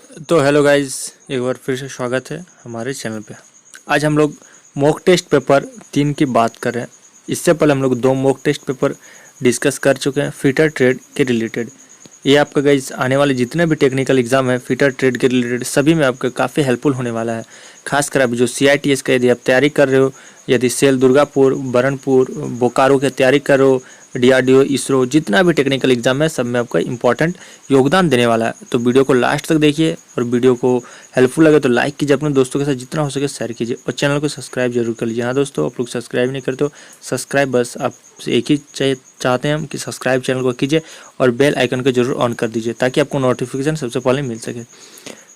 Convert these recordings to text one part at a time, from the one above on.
तो hello guys, एक बार फिर से स्वागत है हमारे चैनल पे। आज हम लोग मॉक टेस्ट पेपर 3 की बात कर रहे हैं। इससे पहले हम लोग 2 मॉक टेस्ट पेपर डिस्कस कर चुके हैं फिटर ट्रेड के रिलेटेड। ये आपका गाइस आने वाले जितने भी टेक्निकल एग्जाम है फिटर ट्रेड के रिलेटेड सभी में आपका काफ़ी हेल्पफुल होने वाला है। खासकर आप जो CITS का यदि आप तैयारी कर रहे हो, यदि सेल दुर्गापुर, बरनपुर, बोकारो की तैयारी कर रहे हो, DRDO, इसरो, जितना भी टेक्निकल एग्जाम है सब में आपका इंपॉर्टेंट योगदान देने वाला है। तो वीडियो को लास्ट तक देखिए और वीडियो को हेल्पफुल लगे तो लाइक कीजिए, अपने दोस्तों के साथ जितना हो सके शेयर कीजिए और चैनल को सब्सक्राइब जरूर कर लीजिए। हाँ दोस्तों, आप लोग सब्सक्राइब नहीं करते हो, सब्सक्राइब बस आप एक ही चाहते हैं हम कि सब्सक्राइब चैनल को कीजिए और बेल आइकन को जरूर ऑन कर दीजिए ताकि आपको नोटिफिकेशन सबसे पहले मिल सके।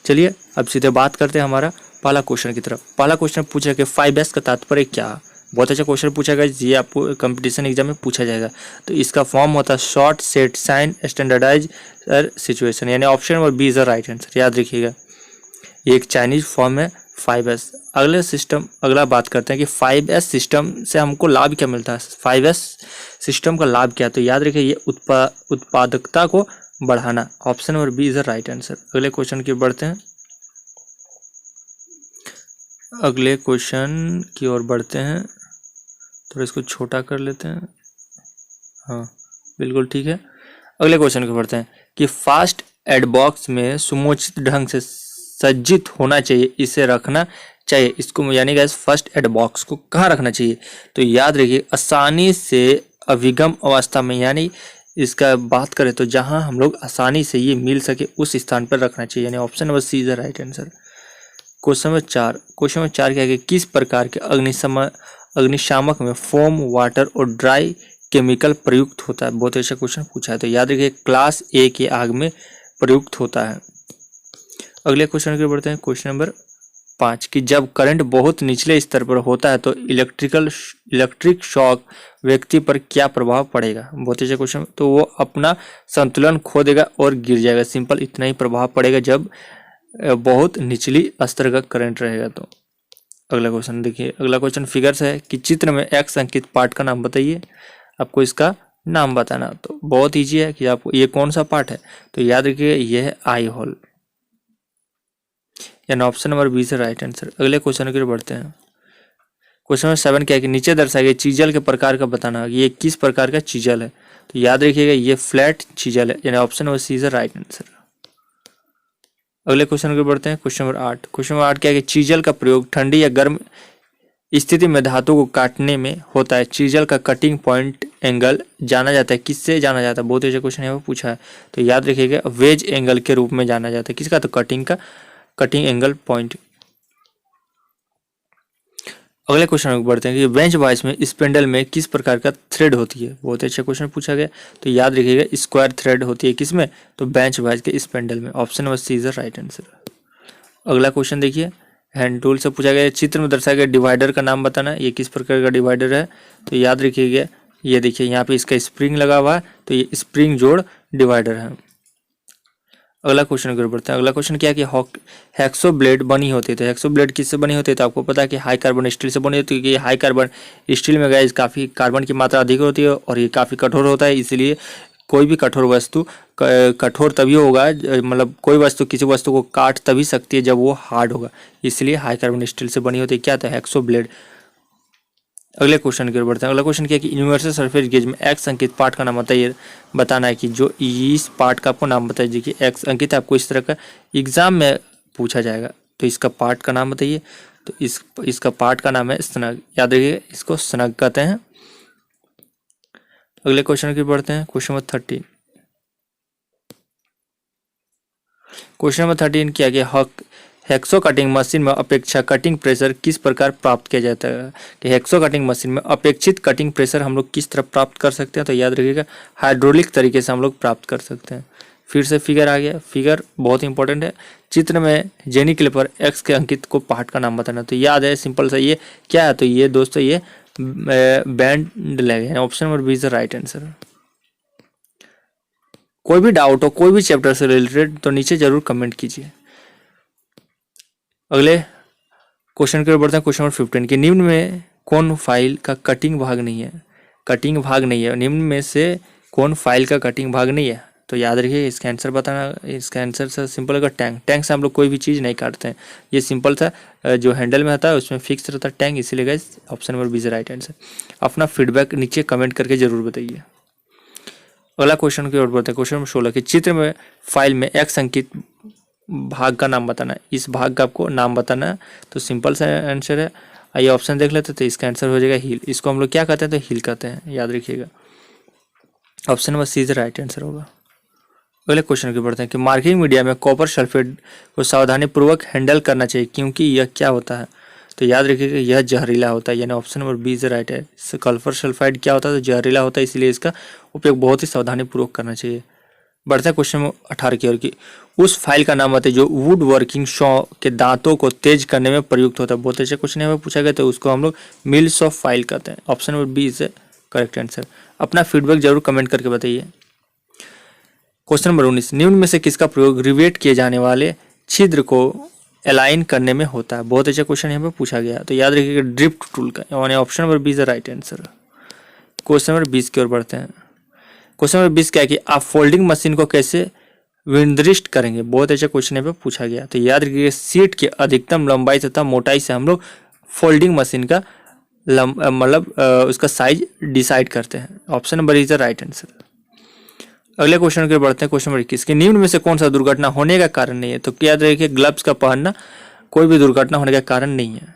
चलिए अब सीधे बात करते हैं हमारा पहला क्वेश्चन की तरफ। पहला क्वेश्चन पूछा कि 5S का तात्पर्य क्या है। बहुत अच्छा क्वेश्चन पूछा गया, ये आपको कंपटीशन एग्जाम में पूछा जाएगा। तो इसका फॉर्म होता है short set sign standardize situation, यानी option number B is the right answer. याद रखिएगा, ये एक चाइनीज फॉर्म है 5S। अगला बात करते हैं कि 5S सिस्टम से हमको लाभ क्या मिलता है। 5S सिस्टम का लाभ क्या है, तो याद रखिए ये उत्पादकता को बढ़ाना। Option number B is the right answer. अगले क्वेश्चन की बढ़ते हैं, अगले क्वेश्चन की ओर बढ़ते हैं। थोड़ा इसको छोटा कर लेते हैं। हाँ बिल्कुल ठीक है। अगले क्वेश्चन की बढ़ते हैं कि फास्ट एड बॉक्स में सुमोचित ढंग से सज्जित होना चाहिए, इसे रखना चाहिए। इसको यानी गाइस फर्स्ट एड बॉक्स को कहाँ रखना चाहिए, तो याद रखिए आसानी से अभिगम अवस्था में, यानी इसका बात करें तो जहां हम लोग आसानी से ये मिल सके उस स्थान पर रखना चाहिए, यानी option number C is the right answer. Question number 4 क्या है कि किस प्रकार के अग्निशामक में फोम, वाटर और ड्राई केमिकल प्रयुक्त होता है। बहुत अच्छा क्वेश्चन पूछा है, तो याद रखिए क्लास A के आग में प्रयुक्त होता है। अगले क्वेश्चन की बढ़ते हैं, क्वेश्चन नंबर 5 कि जब करंट बहुत निचले स्तर पर होता है तो इलेक्ट्रिक शॉक व्यक्ति पर क्या प्रभाव पड़ेगा। बहुत अच्छा क्वेश्चन। तो वो अपना संतुलन खो देगा और गिर जाएगा। सिंपल इतना ही प्रभाव पड़ेगा जब बहुत निचली स्तर का करंट रहेगा। तो अगला क्वेश्चन देखिए, अगला क्वेश्चन फिगर्स है कि चित्र में X अंकित पार्ट का नाम बताइए। आपको इसका नाम बताना। तो बहुत ईजी है कि आपको ये कौन सा पार्ट है, तो याद रखिए ये है आई होल, यानी ऑप्शन नंबर बी से राइट आंसर। अगले क्वेश्चन की ओर बढ़ते हैं। क्वेश्चन नंबर 7 क्या है कि नीचे दर्शाए गए चीजल के प्रकार का बताना। ये किस प्रकार का चीजल है, तो याद रखिएगा ये फ्लैट चीजल है, यानी option number C is the right answer. अगले क्वेश्चन की बढ़ते हैं, क्वेश्चन नंबर 8। क्वेश्चन नंबर 8 क्या है कि चीजल का प्रयोग ठंडी या गर्म स्थिति में धातु को काटने में होता है। चीजल का कटिंग पॉइंट एंगल जाना जाता है, किससे जाना जाता है। बहुत अच्छा क्वेश्चन है, वो पूछा है, तो याद रखिएगा वेज एंगल के रूप में जाना जाता है। किसका, तो कटिंग एंगल पॉइंट। अगले क्वेश्चन में बढ़ते हैं कि बेंच वाइस में स्पेंडल में किस प्रकार का थ्रेड होती है। बहुत अच्छा क्वेश्चन पूछा गया, तो याद रखिएगा स्क्वायर थ्रेड होती है। किसमें, तो बेंच वाइस के स्पेंडल में। Option number C is the right answer. अगला क्वेश्चन देखिए, हैंड टूल से पूछा गया चित्र में दर्शाया गया डिवाइडर का नाम बताना। ये किस प्रकार का डिवाइडर है, तो याद रखिएगा ये देखिए यहाँ पे इसका स्प्रिंग लगा हुआ है, तो ये स्प्रिंग जोड़ डिवाइडर है। अगला क्वेश्चन की ओर बढ़ते हैं। अगला क्वेश्चन क्या है कि हेक्सो ब्लेड बनी होती है। तो हेक्सो ब्लेड किससे बनी होती है, तो आपको पता है कि हाई कार्बन स्टील से बनी होती है, क्योंकि हाई कार्बन स्टील में गाइस काफ़ी कार्बन की मात्रा अधिक होती है और ये काफ़ी कठोर होता है। इसलिए कोई भी कठोर वस्तु कठोर तभी होगा, मतलब कोई वस्तु किसी वस्तु को काट तभी सकती है जब वो हार्ड होगा, इसलिए हाई कार्बन स्टील से बनी होती है। क्या था, हेक्सो ब्लेड। अगले क्वेश्चन की ओर बढ़ते हैं। अगला क्वेश्चन क्या है कि यूनिवर्सल सरफेस गेज में X अंकित पार्ट का नाम बताइए। बताना है कि जो इस पार्ट का आपको नाम बताइए कि X अंकित आपको इस तरह का एग्जाम में पूछा जाएगा, तो इसका पार्ट का नाम बताइए। तो इसका पार्ट का नाम है स्नग। याद रखिए इसको स्नग कहते हैं। अगले क्वेश्चन की बढ़ते हैं, क्वेश्चन नंबर 13। क्वेश्चन नंबर 13 क्या है कि हेक्सो कटिंग मशीन में अपेक्षा कटिंग प्रेशर किस प्रकार प्राप्त किया जाता है। कि हेक्सो कटिंग मशीन में अपेक्षित कटिंग प्रेशर हम लोग किस तरह प्राप्त कर सकते हैं, तो याद रखिएगा हाइड्रोलिक तरीके से हम लोग प्राप्त कर सकते हैं। फिर से फिगर आ गया, फिगर बहुत इंपॉर्टेंट है। चित्र में जेनी क्लिपर X के अंकित को पार्ट का नाम बताना। तो याद है सिंपल सा, ये क्या है, तो ये दोस्तों ये बैंड लैग है। Option number B is the right answer. कोई भी डाउट हो कोई भी चैप्टर से रिलेटेड तो नीचे जरूर कमेंट कीजिए। अगले क्वेश्चन की ओर बढ़ते हैं, क्वेश्चन नंबर 15 कि निम्न में कौन फाइल का कटिंग भाग नहीं है। कटिंग भाग नहीं है, निम्न में से कौन फाइल का कटिंग भाग नहीं है, तो याद रखिए इसका आंसर बताना। इसका आंसर से सिंपल होगा टैंक। टैंक से हम लोग कोई भी चीज़ नहीं काटते हैं, ये सिंपल सा जो हैंडल में आता है उसमें फिक्स रहता है टैंक, इसीलिए guys option number B is right answer. अपना फीडबैक नीचे कमेंट करके जरूर बताइए। अगला क्वेश्चन की ओर बढ़ते हैं। क्वेश्चन नंबर 16 कि चित्र में फाइल में एक्स अंकित भाग का नाम बताना है। इस भाग का आपको नाम बताना है, तो सिंपल सा आंसर है। आइए ऑप्शन देख लेते हैं। तो इसका आंसर हो जाएगा हील। इसको हम लोग क्या कहते हैं, तो हील कहते हैं, याद रखिएगा। Option number C is right answer होगा। अगले क्वेश्चन की बढ़ते हैं कि मार्किंग मीडिया में कॉपर सल्फेट को सावधानी पूर्वक हैंडल करना चाहिए क्योंकि यह क्या होता है, तो याद रखिएगा यह जहरीला होता है, यानी option number B is right है। सल्फर सल्फाइड क्या होता है, तो जहरीला होता है, इसलिए इसका उपयोग बहुत ही सावधानी पूर्वक करना चाहिए। बढ़ता है क्वेश्चन 18 की ओर की उस फाइल का नाम बताइए जो वुड वर्किंग शॉ के दांतों को तेज करने में प्रयुक्त होता है। बहुत अच्छा क्वेश्चन यहाँ पूछा गया, तो उसको हम लोग मिल्स ऑफ फाइल कहते हैं। Option number B is correct answer. अपना फीडबैक जरूर कमेंट करके बताइए। क्वेश्चन नंबर 19 निम्न में से किसका प्रयोग रिवेट किए जाने वाले छिद्र को अलाइन करने में होता है। बहुत अच्छा क्वेश्चन यहाँ पे पूछा गया, तो याद रखिएगा ड्रिफ्ट टूल का, यानी option number B is right answer. Question number 20 की ओर बढ़ते हैं। क्वेश्चन नंबर 20 क्या है कि आप फोल्डिंग मशीन को कैसे विनिर्दिष्ट करेंगे। बहुत अच्छा क्वेश्चन यहाँ पे पूछा गया, तो याद रखिएगा सीट की अधिकतम लंबाई तथा मोटाई से हम लोग फोल्डिंग मशीन का मतलब उसका साइज डिसाइड करते हैं। Option number is the right answer. अगले क्वेश्चन की ओर बढ़ते हैं। क्वेश्चन नंबर 21 कि निम्न में से कौन सा दुर्घटना होने का कारण नहीं है, तो याद रखिए ग्लव्स का पहनना कोई भी दुर्घटना होने का कारण नहीं है।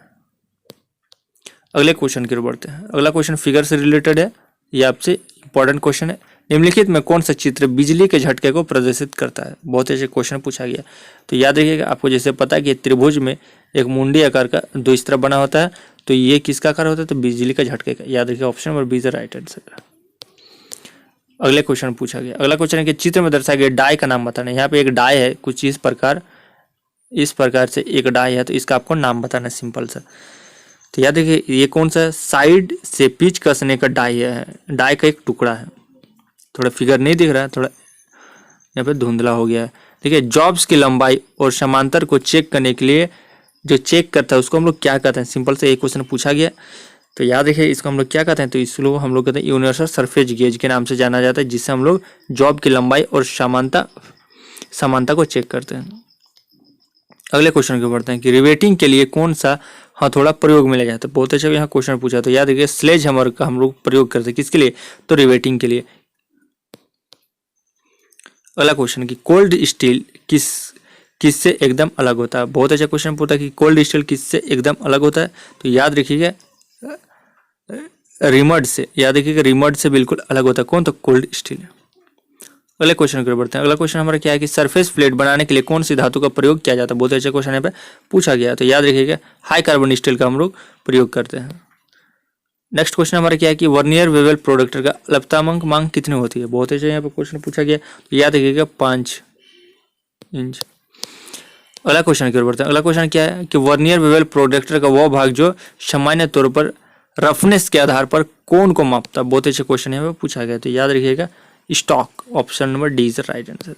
अगले क्वेश्चन की ओर बढ़ते हैं। अगला क्वेश्चन फिगर से रिलेटेड है, ये आपसे इंपॉर्टेंट क्वेश्चन है। निम्नलिखित में कौन सा चित्र बिजली के झटके को प्रदर्शित करता है। बहुत अच्छे क्वेश्चन पूछा गया, तो याद रखिएगा आपको जैसे पता है कि त्रिभुज में एक मुंडी आकार का दो इस तरह बना होता है, तो ये किसका आकार होता है, तो बिजली का झटके का। याद रखिए option number B is the right answer. अगले क्वेश्चन पूछा गया। अगला क्वेश्चन है कि चित्र में दर्शाए गए डाई का नाम बताना। यहाँ पे एक डाई है कुछ इस प्रकार से एक डाई है, तो इसका आपको नाम बताना सिंपल सा। तो याद रखिए ये कौन सा साइड से पिच कसने का डाई है, डाई का एक टुकड़ा है। थोड़ा फिगर नहीं दिख रहा है, थोड़ा यहाँ पे धुंधला हो गया है। देखिए जॉब्स की लंबाई और समांतर को चेक करने के लिए जो चेक करता है उसको हम लोग क्या कहते हैं। सिंपल से एक क्वेश्चन पूछा गया, तो याद रखिए इसको हम लोग क्या कहते हैं, तो इसको हम लोग कहते हैं यूनिवर्सल सरफेस गेज के नाम से जाना जाता है, जिससे हम लोग जॉब की लंबाई और समानता को चेक करते हैं। अगले क्वेश्चन को बढ़ते हैं कि रिवेटिंग के लिए कौन सा हथौड़ा प्रयोग में लिया जाता है। बहुत अच्छा यहाँ क्वेश्चन पूछा, तो याद रखिए स्लेज हैमर का हम लोग प्रयोग करते हैं किसके लिए, तो रिवेटिंग के लिए। अगला क्वेश्चन कि कोल्ड स्टील किससे एकदम अलग होता है। बहुत अच्छा क्वेश्चन पूछा कि कोल्ड स्टील किससे एकदम अलग होता है, तो याद रखिएगा रिमड से। याद रखिएगा रिमड से बिल्कुल अलग होता है कौन, तो कोल्ड स्टील। अगले क्वेश्चन की ओर बढ़ते हैं। अगला क्वेश्चन हमारा क्या है कि सरफेस प्लेट बनाने के लिए कौन सी धातु का प्रयोग किया जाता है। बहुत अच्छा क्वेश्चन यहाँ पे पूछा गया, तो याद रखिएगा हाई कार्बन स्टील का हम लोग प्रयोग करते हैं। नेक्स्ट क्वेश्चन हमारा क्या है कि वर्नियर बेवल प्रोडक्टर का लप्तांक मांग कितनी होती है। बहुत अच्छा यहाँ पे क्वेश्चन पूछा गया, तो याद रखिएगा 5 इंच। अगला क्वेश्चन की ओर बढ़ते हैं। अगला क्वेश्चन क्या है कि वर्नियर बेवल प्रोडक्टर का वो भाग जो सामान्य तौर पर रफनेस के आधार पर कोण को मापता है। बहुत अच्छे क्वेश्चन यहाँ पे पूछा गया, तो याद रखिएगा stock. Option number D is right answer.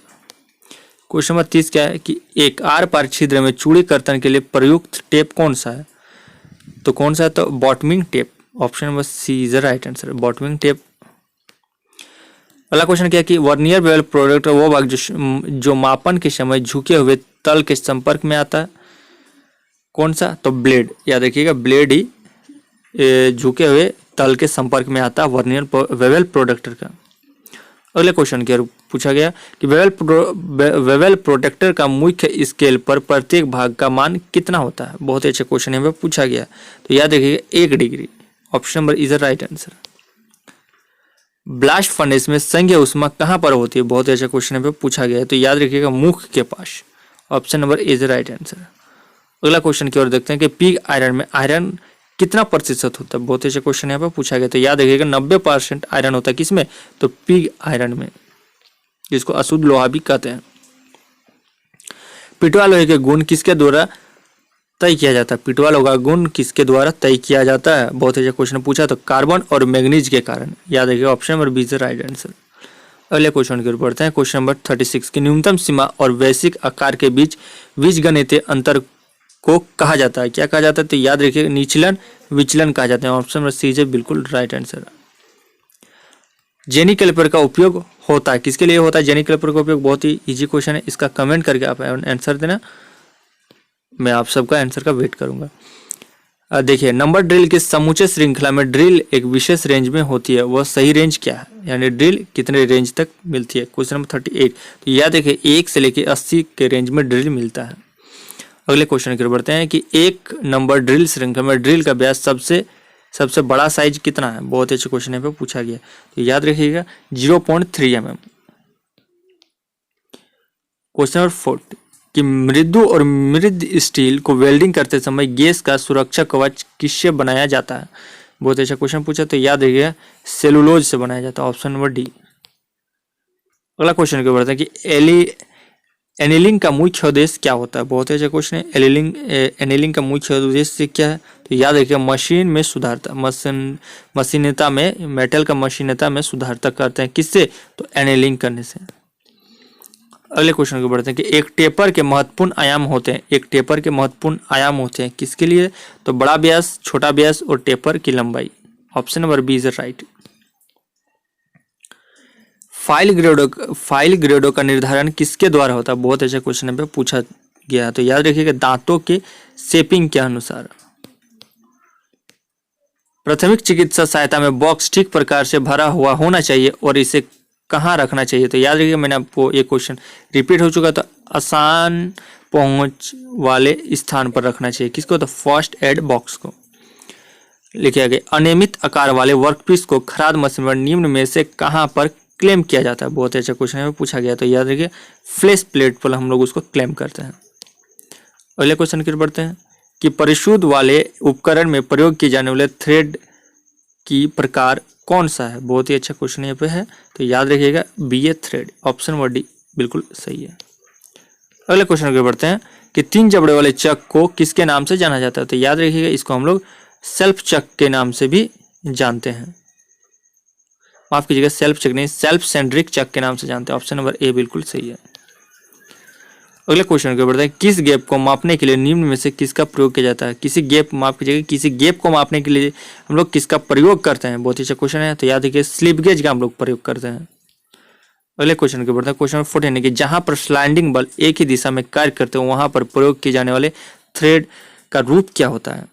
Question number 30 क्या है कि एक आर पार छिद्र में चूड़ी कर्तन के लिए प्रयुक्त टेप कौन सा है, तो कौन सा है, तो bottoming tap. Option number C is right answer, bottoming tap. अगला क्वेश्चन क्या है कि वर्नियर बेवल प्रोडक्ट वो भाग जो मापन के समय झुके हुए तल के संपर्क में आता है, कौन सा, तो ब्लेड। याद रखिएगा ब्लेड ही झुके हुए तल के संपर्क में आता है वर्नियर बेवल प्रोडक्टर का। अगले क्वेश्चन की ओर पूछा गया कि बेवल प्रोडक्टर का मुख्य स्केल पर प्रत्येक भाग का मान कितना होता है। बहुत ही अच्छा क्वेश्चन यहाँ पे पूछा गया, तो याद रखिएगा 1 degree. Option number is right answer. Blast furnace में संघीय ऊष्मा कहाँ पर होती है। बहुत ही अच्छा क्वेश्चन यहाँ पे पूछा गया है, तो याद रखिएगा मुख के पास। Option number is right answer. अगला क्वेश्चन की ओर देखते हैं कि पिग आयरन में आयरन कितना प्रतिशत होता है। बहुत अच्छा क्वेश्चन यहाँ पे पूछा गया, तो याद रखिएगा 90% आयरन होता है किसमें, तो पिग आयरन में, जिसको अशुद्ध लोहा भी कहते हैं। पिटवा लोहे के गुण किसके द्वारा तय किया जाता है। पिटवा लोहा का गुण किसके द्वारा तय किया जाता है। बहुत अच्छा क्वेश्चन पूछा, तो कार्बन और मैग्नीज के कारण। याद रखिएगा option number B is right answer. अगले क्वेश्चन की ओर बढ़ते हैं। क्वेश्चन नंबर 36 की न्यूनतम सीमा और वैश्विक आकार के बीच बीजगणितीय अंतर को कहा जाता है। क्या कहा जाता है, तो याद रखिए निचलन विचलन कहा जाता है। ऑप्शन नंबर सी इज बिल्कुल राइट आंसर। जेनी कैलिपर का उपयोग होता है, किसके लिए होता है जेनी कैलिपर का उपयोग? बहुत ही इजी क्वेश्चन है, इसका कमेंट करके आप आंसर देना, मैं आप सबका आंसर का वेट करूंगा। देखिए, नंबर ड्रिल के समूचे श्रृंखला में ड्रिल एक विशेष रेंज में होती है, वह सही रेंज क्या है? यानी ड्रिल कितने रेंज तक मिलती है? Question number 38। तो यह देखिए 1 से लेके 80 के रेंज में ड्रिल मिलता है। अगले क्वेश्चन की ओर बढ़ते हैं कि एक नंबर ड्रिल श्रृंखला में ड्रिल का व्यास सबसे बड़ा साइज कितना है? बहुत अच्छे क्वेश्चन यहाँ पे पूछा गया, तो याद रखिएगा 0.3 mm। क्वेश्चन नंबर 40 कि मृदु और मृद स्टील को वेल्डिंग करते समय गैस का सुरक्षा कवच किससे बनाया जाता है? बहुत अच्छा क्वेश्चन पूछा, तो याद रखिएगा सेलुलोज से बनाया जाता है, ऑप्शन नंबर डी। अगला क्वेश्चन की बढ़ते हैं कि एनीलिंग का मुख्य उद्देश्य क्या होता है? बहुत अच्छा क्वेश्चन है। एनीलिंग का मुख्य उद्देश्य क्या है? तो याद रखिएगा मशीन में सुधारता, मशीनता में, मेटल का मशीनता में सुधारता करते हैं, किससे? तो एनीलिंग करने से। अगले क्वेश्चन को बढ़ते हैं कि एक टेपर के महत्वपूर्ण आयाम होते हैं, एक टेपर के महत्वपूर्ण आयाम होते हैं किसके लिए? तो बड़ा व्यास, छोटा व्यास और टेपर की लंबाई, option number B is right. File ग्रेडों का निर्धारण किसके द्वारा होता है? बहुत अच्छा क्वेश्चन पे पूछा गया है, तो याद रखिएगा दांतों के शेपिंग के अनुसार। प्राथमिक चिकित्सा सहायता में बॉक्स ठीक प्रकार से भरा हुआ होना चाहिए और इसे कहाँ रखना चाहिए? तो याद रखिएगा मैंने आपको एक क्वेश्चन रिपीट हो चुका, तो आसान पहुंच वाले स्थान पर रखना चाहिए, किसको? तो फर्स्ट एड बॉक्स को। लिखे गए अनियमित आकार वाले वर्कपीस को खराद मशीन पर निम्न में से कहाँ पर क्लेम किया जाता है? बहुत अच्छा क्वेश्चन है, पूछा गया, तो याद रखिए फ्लैश प्लेट पर हम लोग उसको क्लेम करते हैं। अगले क्वेश्चन की ओर बढ़ते हैं कि परिशुद्ध वाले उपकरण में प्रयोग किए जाने वाले थ्रेड की प्रकार कौन सा है? बहुत ही अच्छा क्वेश्चन यहाँ पे है, तो याद रखिएगा BA thread, option number D बिल्कुल सही है। अगले क्वेश्चन की बढ़ते हैं कि 3 जबड़े वाले चक को किसके नाम से जाना जाता है? तो याद रखिएगा इसको हम लोग सेल्फ चक के नाम से भी जानते हैं, माफ कीजिएगा सेल्फ चक नहीं, सेल्फ सेंट्रिक चक के नाम से जानते हैं, ऑप्शन नंबर ए बिल्कुल सही है। अगले क्वेश्चन को बढ़ते हैं किस गैप को मापने के लिए निम्न में से किसका प्रयोग किया जाता है? किसी गैप, माफ कीजिएगा किसी गैप को मापने के लिए हम लोग किसका प्रयोग करते हैं? बहुत ही अच्छा क्वेश्चन है, तो याद रखिए स्लिप गेज का हम लोग प्रयोग करते हैं। अगले क्वेश्चन को बढ़ते हैं क्वेश्चन 14 कि जहां पर स्लाइडिंग बल एक ही दिशा में कार्य करते हैं वहां पर प्रयोग किए जाने वाले थ्रेड का रूप क्या होता है?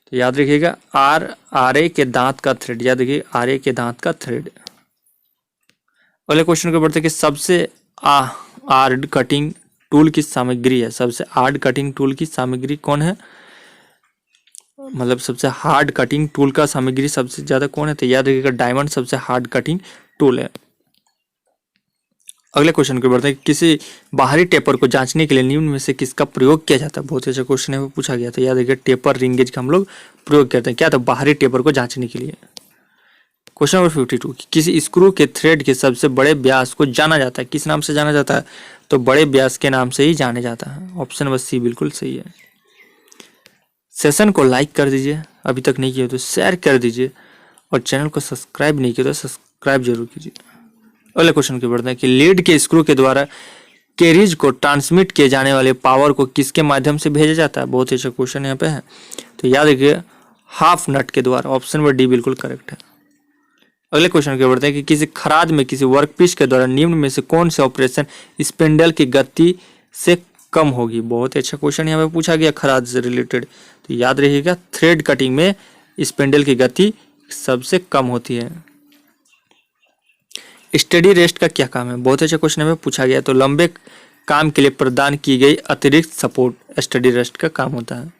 तो याद रखिएगा आरए के दांत का थ्रेड, याद रखिए आरए के दांत का थ्रेड। अगले क्वेश्चन को बढ़ते हैं कि सबसे हार्ड कटिंग टूल की सामग्री है, सबसे हार्ड कटिंग टूल की सामग्री कौन है? मतलब सबसे हार्ड कटिंग टूल का सामग्री सबसे ज्यादा कौन है? तो याद रखिएगा डायमंड सबसे हार्ड कटिंग टूल है। अगले क्वेश्चन को बढ़ते हैं किसी बाहरी टेपर को जांचने के लिए निम्न में से किसका प्रयोग किया जाता है? बहुत अच्छा क्वेश्चन है, वो पूछा गया था, याद रखिएगा टेपर रिंगेज का हम लोग प्रयोग करते हैं, क्या? तो बाहरी टेपर को जांचने के लिए। क्वेश्चन नंबर 52 किसी स्क्रू के थ्रेड के सबसे बड़े व्यास को जाना जाता है, किस नाम से जाना जाता है? तो बड़े व्यास के नाम से ही जाने जाता है, ऑप्शन नंबर सी बिल्कुल सही है। सेशन को लाइक कर दीजिए, अभी तक नहीं किया तो शेयर कर दीजिए, और चैनल को सब्सक्राइब नहीं किया तो सब्सक्राइब जरूर कीजिए। अगले क्वेश्चन की बढ़ते हैं कि लीड के स्क्रू के द्वारा कैरिज को ट्रांसमिट किए जाने वाले पावर को किसके माध्यम से भेजा जाता है? बहुत ही अच्छा क्वेश्चन यहाँ पे है, तो याद रखिए हाफ नट के द्वारा, ऑप्शन नंबर डी बिल्कुल करेक्ट है। अगले क्वेश्चन की बढ़ते हैं कि किसी खराद में किसी वर्कपीस के द्वारा निम्न में से कौन से ऑपरेशन स्पिंडल की गति से कम होगी? बहुत ही अच्छा क्वेश्चन यहाँ पे पूछा गया खराद से रिलेटेड, तो याद रखिएगा थ्रेड कटिंग में स्पिंडल की गति सबसे कम होती है। स्टडी रेस्ट का क्या काम है? बहुत अच्छा क्वेश्चन हमें पूछा गया, तो लंबे काम के लिए प्रदान की गई अतिरिक्त सपोर्ट स्टडी रेस्ट का काम होता है।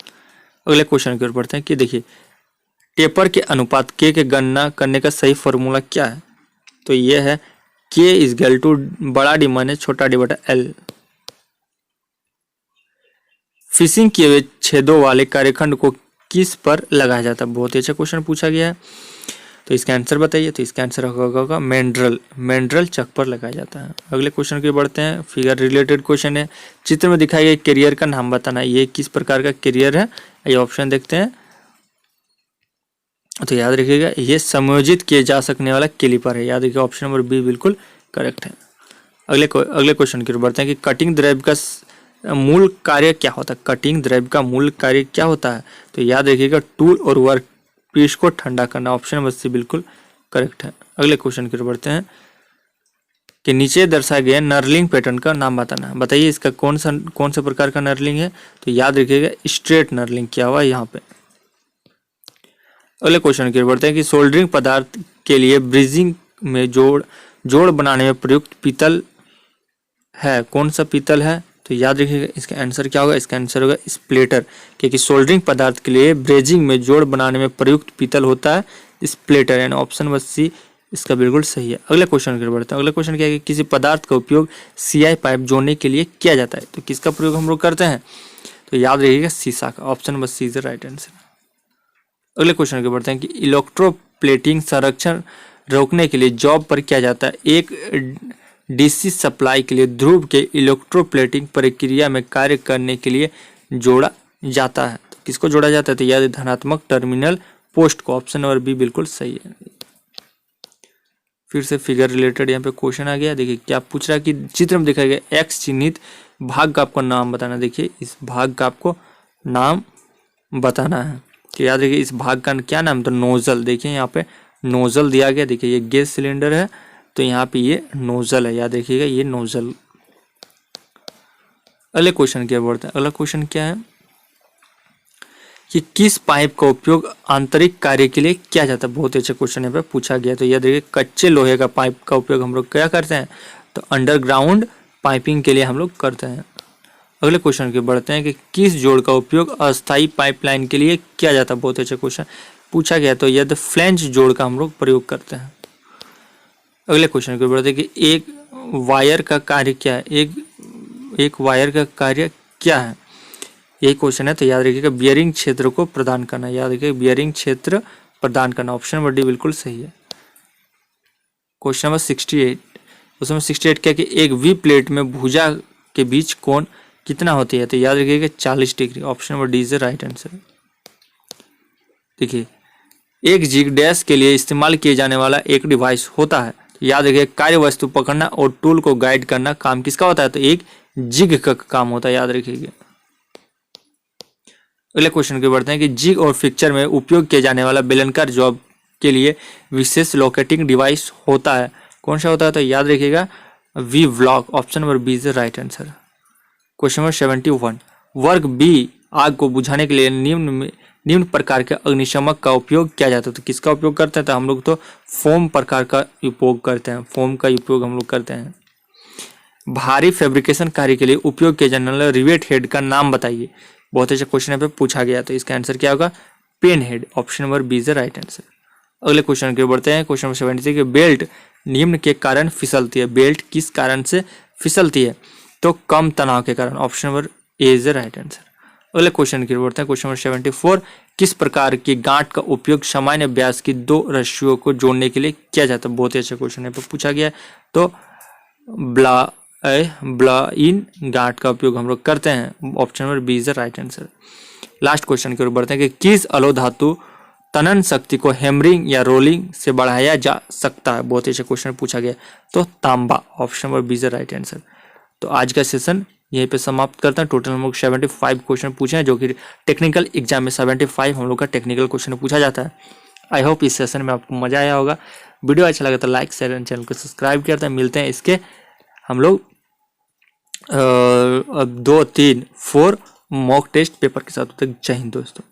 अगले क्वेश्चन की ओर बढ़ते हैं कि देखिए टेपर के अनुपात के गणना करने का सही फॉर्मूला क्या है? तो ये है K इजगल टू बड़ा डी माइनस छोटा डी बटा L। फिशिंग किए हुए छेदों वाले कार्यखंड को किस पर लगाया जाता है? बहुत ही अच्छा क्वेश्चन पूछा गया है, तो इसका आंसर बताइए। तो इसका आंसर होगा मेंड्रल चक पर लगाया जाता है। अगले क्वेश्चन की बढ़ते हैं, फिगर रिलेटेड क्वेश्चन है, चित्र में दिखाई गए कैरियर का नाम बताना, ये किस प्रकार का कैरियर है? ये ऑप्शन देखते हैं, तो याद रखिएगा ये समायोजित किए जा सकने वाला कैलिपर है, याद रखिएगा ऑप्शन नंबर बी बिल्कुल करेक्ट है। अगले क्वेश्चन की ओर बढ़ते हैं कि कटिंग द्रव्य का मूल कार्य क्या होता है? कटिंग द्रव्य का मूल कार्य क्या होता है? तो याद रखिएगा टूल और वर्क पीस को ठंडा करना, ऑप्शन नंबर सी बिल्कुल करेक्ट है। अगले क्वेश्चन की ओर बढ़ते हैं के नीचे दर्शाए गए नर्लिंग पैटर्न का नाम बताना है। बताइए इसका कौन से प्रकार का नर्लिंग है, तो याद रखिएगा स्ट्रेट नर्लिंग क्या हुआ यहाँ पे। अगले क्वेश्चन की ओर बढ़ते हैं कि सोल्डरिंग पदार्थ के लिए ब्रिजिंग में जोड़ बनाने में प्रयुक्त पीतल है, कौन सा पीतल है, तो याद रखिएगा इसका आंसर क्या होगा, इसका आंसर होगा स्प्लेटर, क्योंकि सोल्डरिंग पदार्थ के लिए ब्रेजिंग में जोड़ बनाने में प्रयुक्त पीतल होता है स्प्लेटर, यानी ऑप्शन नंबर सी इसका बिल्कुल सही है। अगले क्वेश्चन की ओर बढ़ते हैं। अगले क्वेश्चन क्या है कि किसी पदार्थ का उपयोग सीआई पाइप जोड़ने के लिए किया जाता है, तो किसका प्रयोग हम लोग करते हैं, तो याद रखिएगा शीशा का, option number C is the right answer. अगले क्वेश्चन की बढ़ते हैं कि इलेक्ट्रोप्लेटिंग संरक्षण रोकने के लिए जॉब पर किया जाता है। एक डीसी सप्लाई के लिए ध्रुव के इलेक्ट्रोप्लेटिंग प्रक्रिया में कार्य करने के लिए जोड़ा जाता है, तो किसको जोड़ा जाता है, तो याद धनात्मक टर्मिनल पोस्ट को, ऑप्शन नंबर बी बिल्कुल सही है। फिर से फिगर रिलेटेड यहाँ पे क्वेश्चन आ गया। देखिए क्या पूछ रहा है कि चित्र में दिखाया गया एक्स चिन्हित भाग का आपको नाम बताना। देखिए इस भाग का आपको नाम बताना है, तो याद रखिए इस भाग का क्या नाम, तो नोजल। देखिए यहाँ पे नोजल दिया गया, देखिए ये गैस सिलेंडर है, तो यहाँ पे ये नोजल है, याद रखिएगा ये नोजल। अगले क्वेश्चन की ओर बढ़ते हैं। अगला क्वेश्चन क्या है कि किस पाइप का उपयोग आंतरिक कार्य के लिए किया जाता है, बहुत अच्छा क्वेश्चन यहाँ पे पूछा गया। तो याद रखिए कच्चे लोहे का पाइप का उपयोग हम लोग क्या करते हैं, तो अंडरग्राउंड पाइपिंग के लिए हम लोग करते हैं। अगले क्वेश्चन की बढ़ते हैं कि किस जोड़ का उपयोग अस्थायी पाइपलाइन के लिए किया जाता है, बहुत अच्छा क्वेश्चन पूछा गया। तो यदि फ्लैंज जोड़ का हम लोग प्रयोग करते हैं। अगले क्वेश्चन की बढ़ते हैं कि एक वायर का कार्य क्या है, एक वायर का कार्य क्या है, यही क्वेश्चन है। तो याद रखिएगा बियरिंग क्षेत्र को प्रदान करना, याद रखिएगा बियरिंग क्षेत्र प्रदान करना, ऑप्शन नंबर डी बिल्कुल सही है। क्वेश्चन नंबर 68, उसमें 68 क्या कि एक वी प्लेट में भुजा के बीच कोण कितना होती है, तो याद रखिएगा 40 degree, option number D is the right answer. देखिए एक जिग डैश के लिए इस्तेमाल किए जाने वाला एक डिवाइस होता है, तो याद रखिए कार्य वस्तु पकड़ना और टूल को गाइड करना काम किसका होता है, तो एक जिग का काम होता है, याद रखिएगा। अगले क्वेश्चन की बढ़ते हैं कि जिग और फिक्चर में उपयोग किए जाने वाला बेलनाकार जॉब के लिए विशेष लोकेटिंग डिवाइस होता है, कौन सा होता है, तो याद रखिएगा V block, option number B is the right answer. Question number 71, वर्ग बी आग को बुझाने के लिए निम्न प्रकार के अग्निशमक का उपयोग किया जाता है, तो किसका उपयोग करते हैं, तो हम लोग तो फोम प्रकार का उपयोग करते हैं, फोम का उपयोग हम लोग करते हैं। भारी फैब्रिकेशन कार्य के लिए उपयोग किए जाने वाले रिवेट हेड का नाम बताइए, बहुत अच्छा क्वेश्चन यहाँ पे पूछा गया, तो इसका आंसर क्या होगा, pen head, option number B is the right answer. अगले क्वेश्चन की ओर बढ़ते हैं। क्वेश्चन नंबर 73 बेल्ट निम्न के कारण फिसलती है, बेल्ट किस कारण से फिसलती है, तो कम तनाव के कारण, option number A is the right answer. अगले क्वेश्चन की ओर बढ़ते हैं। क्वेश्चन नंबर 74 किस प्रकार की गांठ का उपयोग सामान्य व्यास की दो रस्सियों को जोड़ने के लिए किया जाता है, बहुत ही अच्छा क्वेश्चन है पूछा गया, तो ब्लाइन गांठ का उपयोग हम लोग करते हैं, option number B is the right answer. Last question की ओर बढ़ते हैं कि किस अलोह धातु तनन शक्ति को हैमरिंग या रोलिंग से बढ़ाया जा सकता है, बहुत ही अच्छा क्वेश्चन पूछा गया, तो तांबा, option number B is the right answer. तो आज का सेशन यहीं पे समाप्त करते हैं। टोटल हम लोग 75 क्वेश्चन पूछे हैं, जो कि टेक्निकल एग्जाम में 75 हम लोग का टेक्निकल क्वेश्चन पूछा जाता है। आई होप इस सेशन में आपको मजा आया होगा। वीडियो अच्छा लगा तो लाइक शेयर एंड चैनल को सब्सक्राइब करते हैं। मिलते हैं इसके हम लोग 2, 3, 4 मॉक टेस्ट पेपर के साथ। तक जय हिंद दोस्तों।